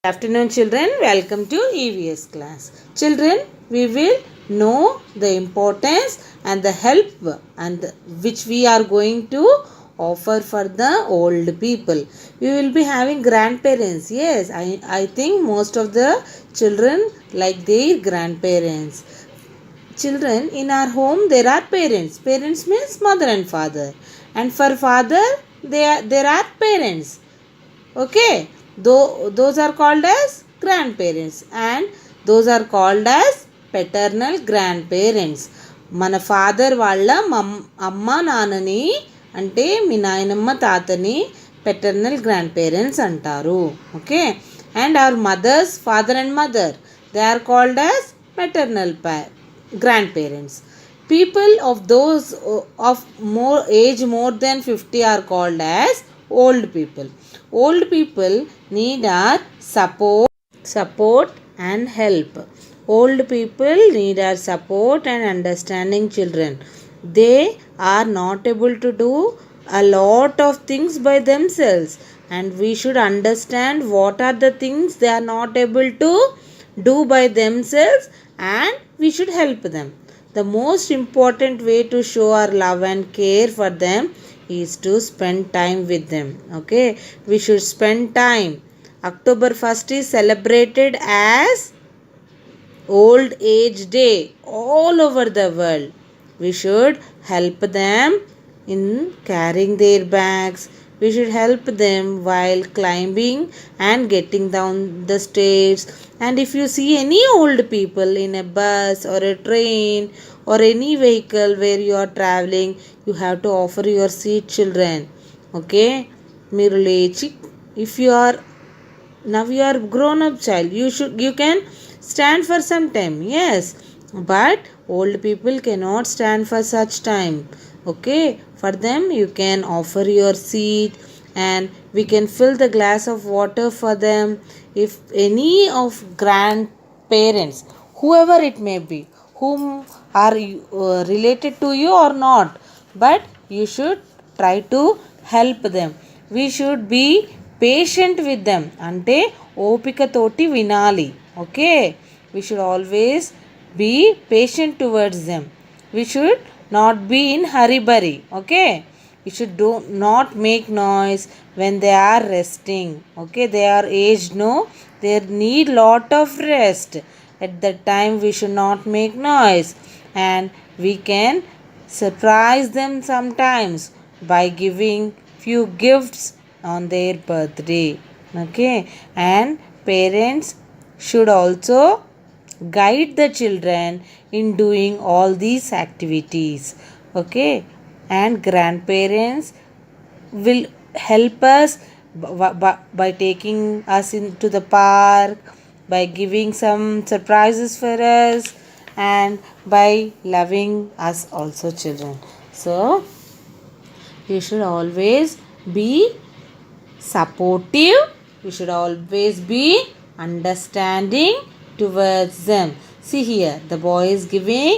Afternoon children, welcome to EVS class. Children, we will know the importance and the help which we are going to offer for the old people. We will be having grandparents. Yes, I think most of the children like their grandparents. Children, in our home there are parents. Parents means mother and father, and for father there are parents. Okay, those are called as grandparents, and those are called as paternal grandparents. మన father వాళ్ళ అమ్మ నాన్నని అంటే మీ నాయనమ్మ తాతని paternal grandparents అంటారు. Okay, and our mother's father and mother they are called as maternal grandparents. People of those of more age more than 50 are called as old people. Old people need our support and help. Old people need our support and understanding children. They are not able to do a lot of things by themselves, and we should understand what are the things they are not able to do by themselves, and we should help them. The most important way to show our love and care for them is to spend time with them. Okay, we should spend time. October 1st is celebrated as Old Age Day all over the world. We should help them in carrying their bags. We should help them while climbing and getting down the stairs. And if you see any old people in a bus or a train or any vehicle where you are traveling, you have to offer your seat, children. Okay, మీరు లేచి, if you are now you are grown up child, you can stand for some time. Yes, but old people cannot stand for such time. Okay, for them you can offer your seat, and we can fill the glass of water for them. If any of grandparents, whoever it may be, whom are related to you or not, but you should try to help them. We should be patient with them. అంటే ఓపిక తోటి వినాలి. Okay, we should always be patient towards them. We should not be in hurry burry. Okay, we should not make noise when they are resting. Okay, they are aged, no, they need lot of rest. At that time we should not make noise, and we can surprise them sometimes by giving few gifts on their birthday. Okay, and parents should also guide the children in doing all these activities. Okay, and grandparents will help us by taking us into the park, by giving some surprises for us, and by loving us also, children. So you should always be supportive. You should always be understanding towards them. See here, the boy is giving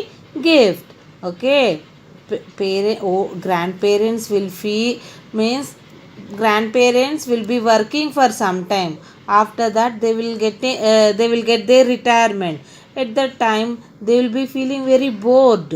gift. Okay, grandparents will feel means grandparents will be working for some time. After that they will get their retirement. At that time they will be feeling very bored.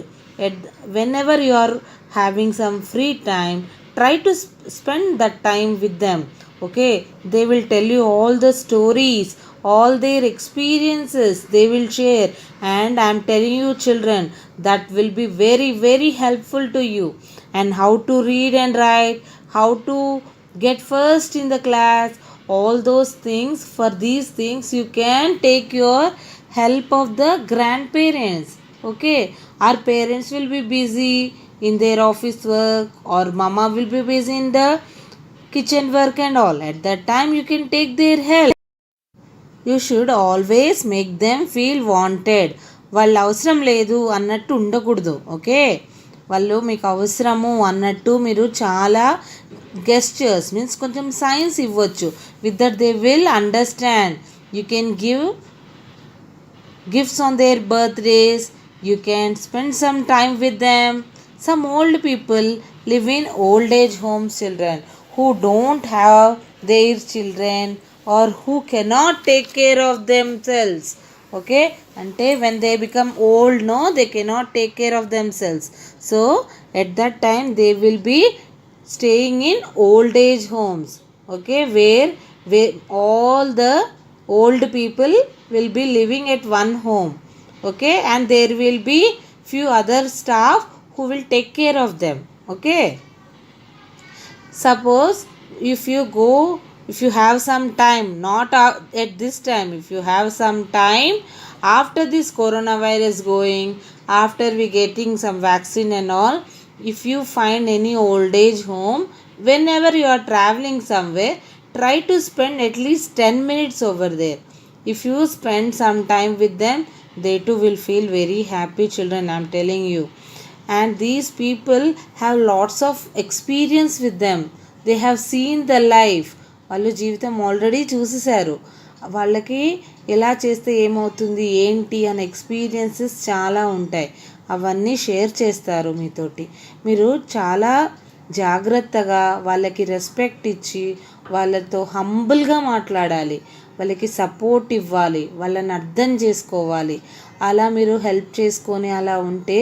Whenever you are having some free time, try to spend that time with them. Okay, they will tell you all the stories, all their experiences they will share, and I am telling you, children, that will be very very helpful to you. And how to read and write, how to get first in the class, all those things. For these things you can take your help of the grandparents. Okay, our parents will be busy in their office work, or mama will be busy in the kitchen work and all. At that time you can take their help. You should always make them feel wanted. వాళ్ళు అవసరం లేదు అన్నట్టు ఉండకూడదు. Okay, వాళ్ళు మీకు అవసరము అన్నట్టు మీరు చాలా గెస్చర్స్ మీన్స్ కొంచెం సైన్స్ ఇవ్వచ్చు. With that they will understand. You can give gifts on their birthdays. You can spend some time with them. Some old people live in old age homes, children, who don't have their children or who cannot take care of themselves. Okay, ante when they become old, no, they cannot take care of themselves. So at that time they will be staying in old age homes. Okay, where all the old people will be living at one home. Okay, and there will be few other staff who will take care of them. Okay, suppose if you go, if you have some time, not at this time, if you have some time after this coronavirus going, after we getting some vaccine and all, if you find any old age home, whenever you are traveling somewhere, try to spend at least 10 minutes over there. If you spend some time with them, they too will feel very happy, children, I'm telling you. And these people have lots of experience with them. They have seen the life. వాళ్ళు జీవితం already చూసేశారు. వాళ్ళకి ఎలా చేస్తే ఏమవుతుంది ఏంటి అనే experiences చాలా ఉంటాయి. అవన్నీ షేర్ చేస్తారు మీతోటి. మీరు చాలా జాగ్రత్తగా వాళ్ళకి రెస్పెక్ట్ ఇచ్చి వాళ్ళతో హంబుల్గా మాట్లాడాలి. వాళ్ళకి సపోర్ట్ ఇవ్వాలి, వాళ్ళని అర్థం చేసుకోవాలి. అలా మీరు హెల్ప్ చేసుకొని అలా ఉంటే,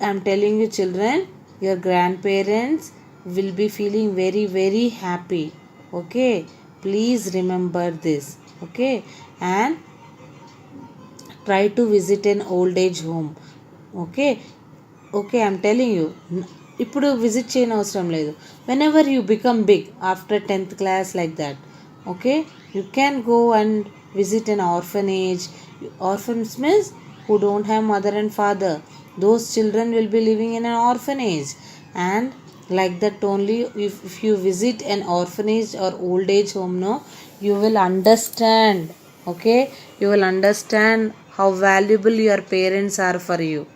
I'm telling you, children, your grandparents will be feeling very, very happy. Okay, please remember this. Okay, and try to visit an old age home. Okay, okay, I'm telling you. ఇప్పుడు visit చేయని అవసరం లేదు. whenever you become big after 10th class like that, okay, you can go and visit an orphanage. Orphans means who don't have mother and father. Those children will be living in an orphanage. And like that only, if you visit an orphanage or old age home, no, you will understand. Okay, you will understand how valuable your parents are for you.